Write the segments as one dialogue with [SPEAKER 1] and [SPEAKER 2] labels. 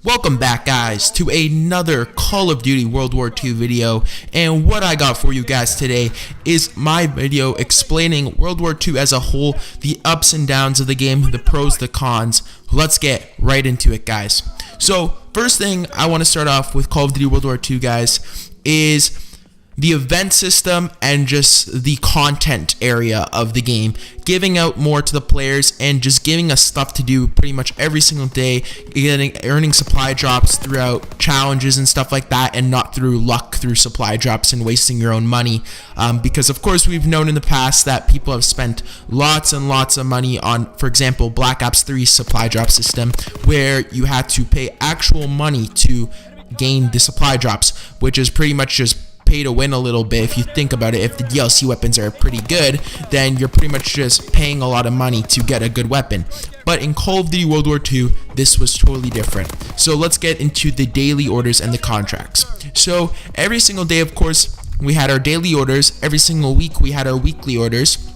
[SPEAKER 1] Welcome back, guys, to another Call of Duty World War II video. And what I got for you guys today is my video explaining World War II as a whole, the ups and downs of the game, the pros, the cons. Let's get right into it, guys. So first thing I want to start off with Call of Duty World War II, guys, is the event system and just the content area of the game, giving out more to the players and just giving us stuff to do pretty much every single day, earning supply drops throughout challenges and stuff like that, and not through luck through supply drops and wasting your own money, because of course we've known in the past that people have spent lots and lots of money on, for example, Black Ops 3 supply drop system, where you had to pay actual money to gain the supply drops, which is pretty much just pay to win a little bit. If you think about it, if the DLC weapons are pretty good, then you're pretty much just paying a lot of money to get a good weapon. But in Call of Duty World War II, this was totally different. So let's get into the daily orders and the contracts. So every single day, of course, we had our daily orders. Every single week we had our weekly orders.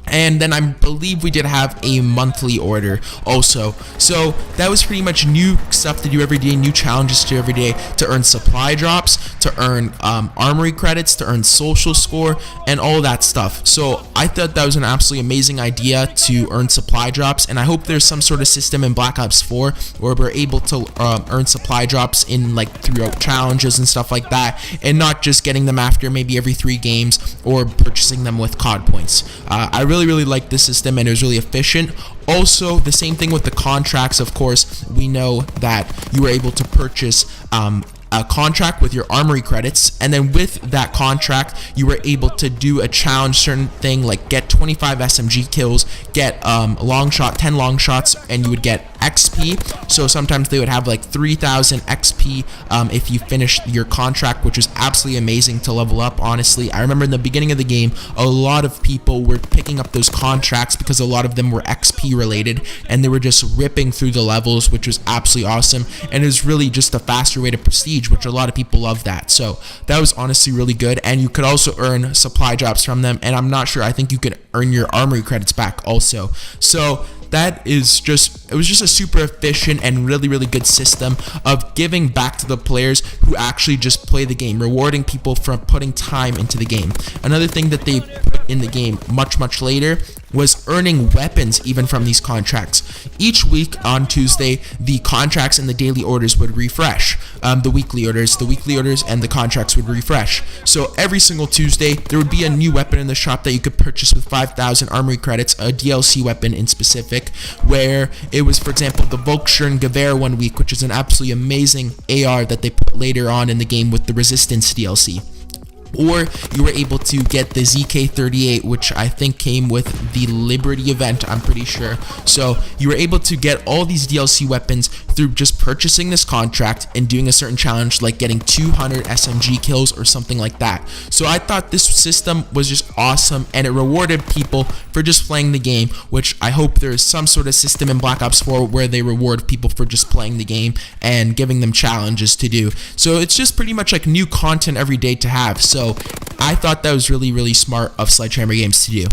[SPEAKER 1] And then I believe we did have a monthly order also. So that was pretty much new stuff to do every day, new challenges to do every day, to earn supply drops, to earn armory credits, to earn social score, and all that stuff. So I thought that was an absolutely amazing idea to earn supply drops, and I hope there's some sort of system in Black Ops 4 where we're able to earn supply drops in like throughout challenges and stuff like that, and not just getting them after maybe every 3 games or purchasing them with COD points. I really liked this system, and it was really efficient. Also, the same thing with the contracts. Of course, we know that you were able to purchase a contract with your armory credits, and then with that contract you were able to do a challenge, certain thing like get 25 SMG kills, get long shot 10 long shots, and you would get XP. So sometimes they would have like 3,000 XP if you finished your contract, which was absolutely amazing to level up. Honestly, I remember in the beginning of the game a lot of people were picking up those contracts because a lot of them were XP related, and they were just ripping through the levels, which was absolutely awesome, and it was really just a faster way to prestige, which a lot of people love that. So that was honestly really good, and you could also earn supply drops from them, and I'm not sure, I think you could earn your armory credits back also. So that is just, it was just a super efficient and really good system of giving back to the players who actually just play the game, rewarding people for putting time into the game. Another thing that they put in the game much later was earning weapons even from these contracts. Each week on Tuesday, the contracts and the daily orders would refresh. The weekly orders, and the contracts would refresh. So every single Tuesday, there would be a new weapon in the shop that you could purchase with 5,000 armory credits, a DLC weapon in specific, where it was, for example, the Volkssturmgewehr one week, which is an absolutely amazing AR that they put later on in the game with the Resistance DLC. Or you were able to get the ZK-38, which I think came with the Liberty event, I'm pretty sure. So you were able to get all these DLC weapons through just purchasing this contract and doing a certain challenge, like getting 200 SMG kills or something like that. So I thought this system was just awesome, and it rewarded people for just playing the game, which I hope there is some sort of system in Black Ops 4 where they reward people for just playing the game and giving them challenges to do. So it's just pretty much like new content every day to have. So I thought that was really smart of Sledgehammer Games to do.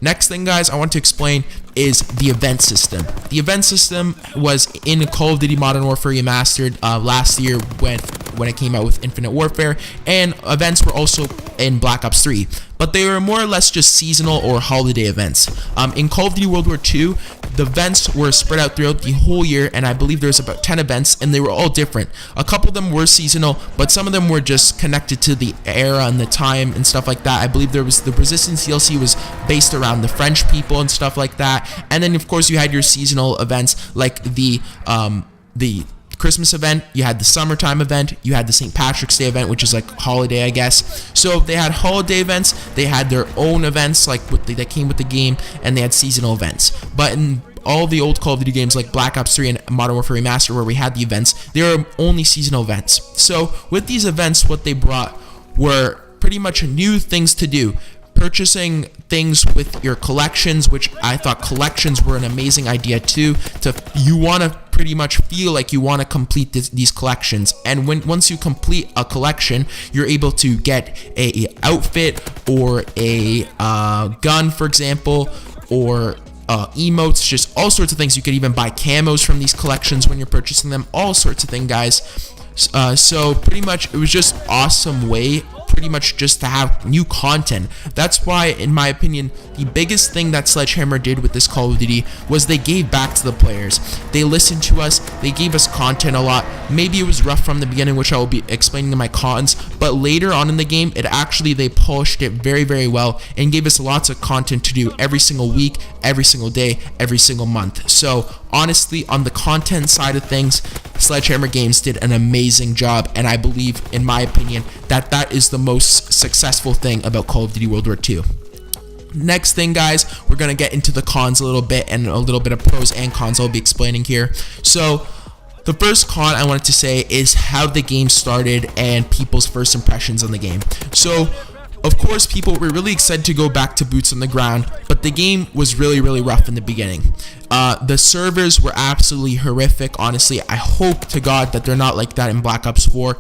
[SPEAKER 1] Next thing, guys, I want to explain is the event system. The event system was in Call of Duty Modern Warfare Remastered last year when it came out with Infinite Warfare, and events were also in Black Ops 3, but they were more or less just seasonal or holiday events. In Call of Duty World War II, the events were spread out throughout the whole year, and I believe there's about 10 events, and they were all different. A couple of them were seasonal, but some of them were just connected to the era and the time and stuff like that. I believe there was the Resistance DLC was based around the French people and stuff like that. And then of course you had your seasonal events like the Christmas event, you had the summertime event, you had the St. Patrick's Day event, which is like holiday, I guess. So they had holiday events, they had their own events like that came with the game, and they had seasonal events. But in all the old Call of Duty games like Black Ops 3 and Modern Warfare Remastered, where we had the events, they were only seasonal events. So with these events, what they brought were pretty much new things to do. Purchasing things with your collections, which I thought collections were an amazing idea too. You want to pretty much feel like you want to complete these collections, and once you complete a collection, you're able to get a outfit or a gun, for example, or emotes, just all sorts of things. You could even buy camos from these collections when you're purchasing them, all sorts of things, guys. So pretty much it was just awesome way pretty much just to have new content. That's why, in my opinion, the biggest thing that Sledgehammer did with this Call of Duty was they gave back to the players. They listened to us, they gave us content a lot. Maybe it was rough from the beginning, which I will be explaining in my cons, but later on in the game, they polished it very, very well and gave us lots of content to do every single week, every single day, every single month. So honestly, on the content side of things, Sledgehammer Games did an amazing job, and I believe, in my opinion, that is the most successful thing about Call of Duty World War II. Next thing, guys, we're going to get into the cons a little bit, and a little bit of pros and cons I'll be explaining here. So the first con I wanted to say is how the game started and people's first impressions on the game. So of course, people were really excited to go back to boots on the ground, but the game was really, really rough in the beginning. The servers were absolutely horrific. Honestly, I hope to God that they're not like that in Black Ops 4.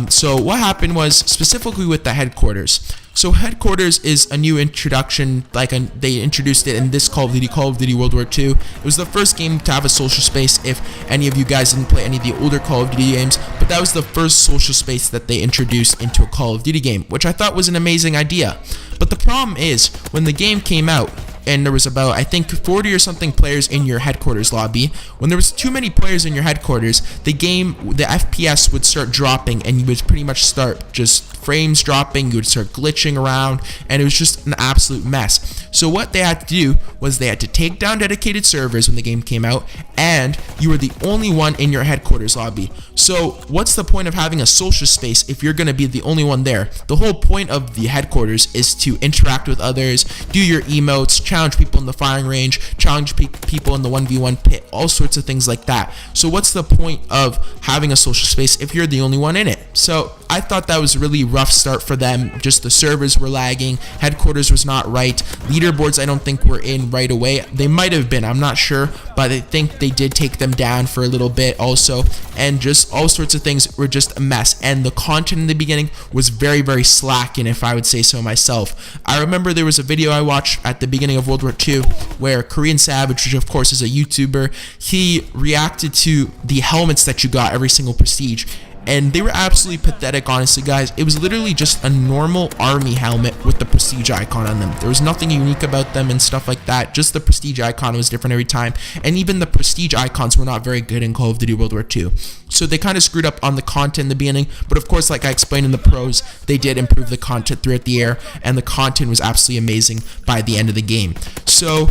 [SPEAKER 1] So what happened was, specifically with the headquarters. So headquarters is a new introduction, they introduced it in this Call of Duty World War II. It was the first game to have a social space, if any of you guys didn't play any of the older Call of Duty games, but that was the first social space that they introduced into a Call of Duty game, which I thought was an amazing idea. But the problem is, when the game came out, and there was about, I think, 40 or something players in your headquarters lobby. When there was too many players in your headquarters, the FPS would start dropping, and you would pretty much start just frames dropping, you would start glitching around, and it was just an absolute mess. So what they had to do was they had to take down dedicated servers when the game came out, and you were the only one in your headquarters lobby. So what's the point of having a social space if you're going to be the only one there? The whole point of the headquarters is to interact with others, do your emotes, challenge people in the firing range, challenge people in the 1v1 pit, all sorts of things like that. So what's the point of having a social space if you're the only one in it? So I thought that was a really rough start for them. Just the servers were lagging, headquarters was not right, leaderboards I don't think were in right away. They might have been, I'm not sure, but I think they did take them down for a little bit also, and just all sorts of things were just a mess. And the content in the beginning was very, very slacking, if I would say so myself. I remember there was a video I watched at the beginning of World War II where Korean Savage, which of course is a YouTuber, he reacted to the helmets that you got every single prestige, and they were absolutely pathetic, honestly, guys. It was literally just a normal army helmet with the prestige icon on them. There was nothing unique about them and stuff like that. Just the prestige icon was different every time, and even the prestige icons were not very good in Call of Duty World War II. So they kind of screwed up on the content in the beginning, but of course, like I explained in the pros, they did improve the content throughout the year, and the content was absolutely amazing by the end of the game. So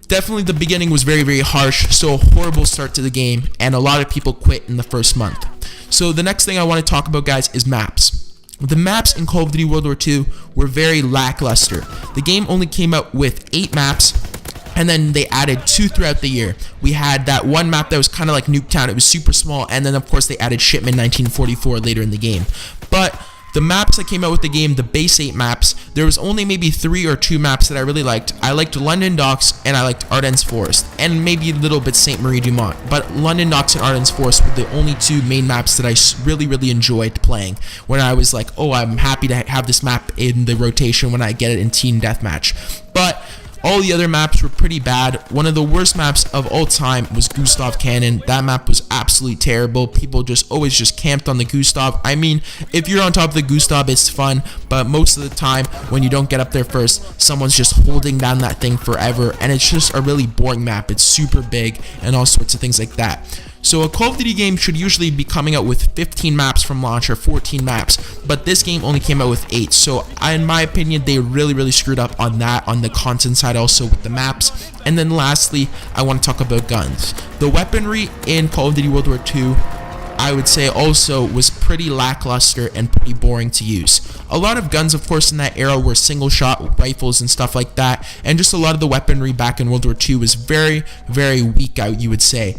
[SPEAKER 1] definitely the beginning was very, very harsh, so a horrible start to the game, and a lot of people quit in the first month. So the next thing I want to talk about, guys, is maps. The maps in Call of Duty World War II were very lackluster. The game only came out with 8 maps, and then they added 2 throughout the year. We had that one map that was kind of like Nuketown. It was super small, and then of course they added Shipment 1944 later in the game. But the maps that came out with the game, the base 8 maps, there was only maybe 3 or 2 maps that I really liked. I liked London Docks, and I liked Ardennes Forest, and maybe a little bit Saint Marie du Mont. But London Docks and Ardennes Forest were the only 2 main maps that I really, really enjoyed playing, when I was like, oh, I'm happy to have this map in the rotation when I get it in Team Deathmatch. But all the other maps were pretty bad. One of the worst maps of all time was Gustav Cannon. That map was absolutely terrible. People always just camped on the Gustav. I mean, if you're on top of the Gustav, it's fun, but most of the time, when you don't get up there first, someone's just holding down that thing forever, and it's just a really boring map. It's super big, and all sorts of things like that. So a Call of Duty game should usually be coming out with 15 maps from launch, or 14 maps, but this game only came out with 8. So in my opinion, they really, really screwed up on that, on the content side also with the maps. And then lastly, I want to talk about guns. The weaponry in Call of Duty World War II, I would say also was pretty lackluster and pretty boring to use. A lot of guns, of course, in that era were single shot rifles and stuff like that, and just a lot of the weaponry back in World War II was very, very weak, you would say.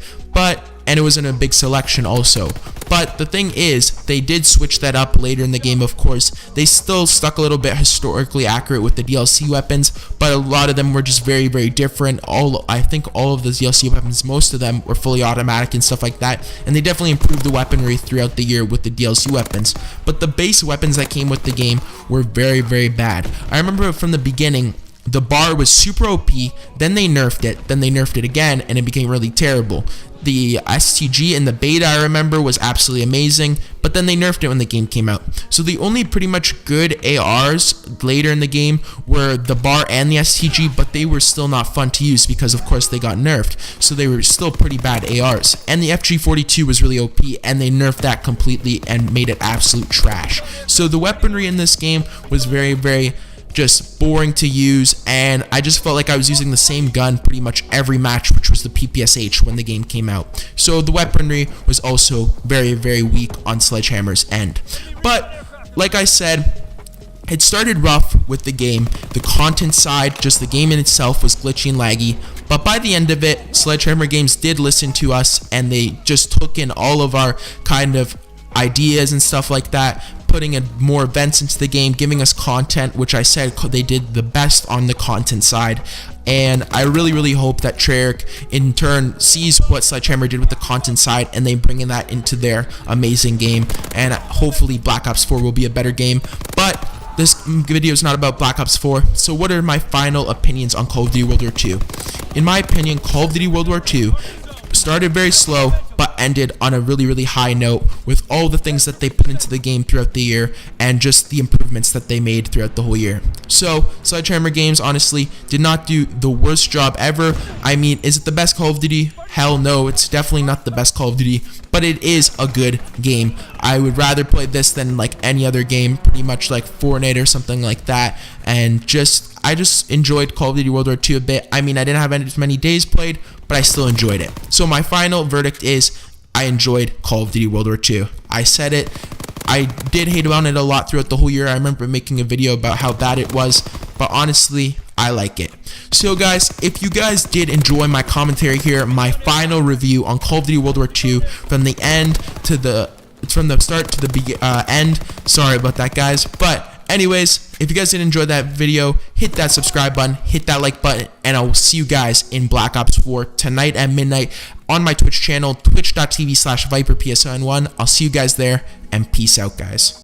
[SPEAKER 1] And it was in a big selection also. But the thing is, they did switch that up later in the game, of course. They still stuck a little bit historically accurate with the DLC weapons, but a lot of them were just very, very different. I think all of the DLC weapons, most of them were fully automatic and stuff like that, and they definitely improved the weaponry throughout the year with the DLC weapons. But the base weapons that came with the game were very, very bad. I remember from the beginning, the bar was super OP, then they nerfed it again, and it became really terrible. The STG in the beta, I remember, was absolutely amazing, but then they nerfed it when the game came out. So the only pretty much good ARs later in the game were the bar and the STG, but they were still not fun to use because, of course, they got nerfed. So they were still pretty bad ARs. And the FG42 was really OP, and they nerfed that completely and made it absolute trash. So the weaponry in this game was very, very just boring to use, and I just felt like I was using the same gun pretty much every match, which was the PPSH when the game came out. So the weaponry was also very, very weak on Sledgehammer's end. But like I said, it started rough with the game. The content side, just the game in itself, was glitchy and laggy. But by the end of it, Sledgehammer Games did listen to us, and they just took in all of our kind of ideas and stuff like that, putting in more events into the game, giving us content, which I said they did the best on the content side. And I really, really hope that Treyarch in turn sees what Sledgehammer did with the content side, and they bring in that into their amazing game. And hopefully Black Ops 4 will be a better game. But this video is not about Black Ops 4. So what are my final opinions on Call of Duty World War II? In my opinion, Call of Duty World War II started very slow, but ended on a really, really high note with all the things that they put into the game throughout the year and just the improvements that they made throughout the whole year. So Sledgehammer Games honestly did not do the worst job ever. I mean, is it the best Call of Duty? Hell no, it's definitely not the best Call of Duty, but it is a good game. I would rather play this than like any other game, pretty much like Fortnite or something like that. And I just enjoyed Call of Duty World War II a bit. I mean, I didn't have as many days played, but I still enjoyed it. So my final verdict is I enjoyed Call of Duty World War II. I said it. I did hate on it a lot throughout the whole year. I remember making a video about how bad it was, but honestly, I like it. So guys, if you guys did enjoy my commentary here, my final review on Call of Duty World War II from the start to the end. Sorry about that, guys. But anyways, if you guys did enjoy that video, hit that subscribe button, hit that like button, and I will see you guys in Black Ops 4 tonight at midnight on my Twitch channel, twitch.tv/ViperPSN1. I'll see you guys there, and peace out, guys.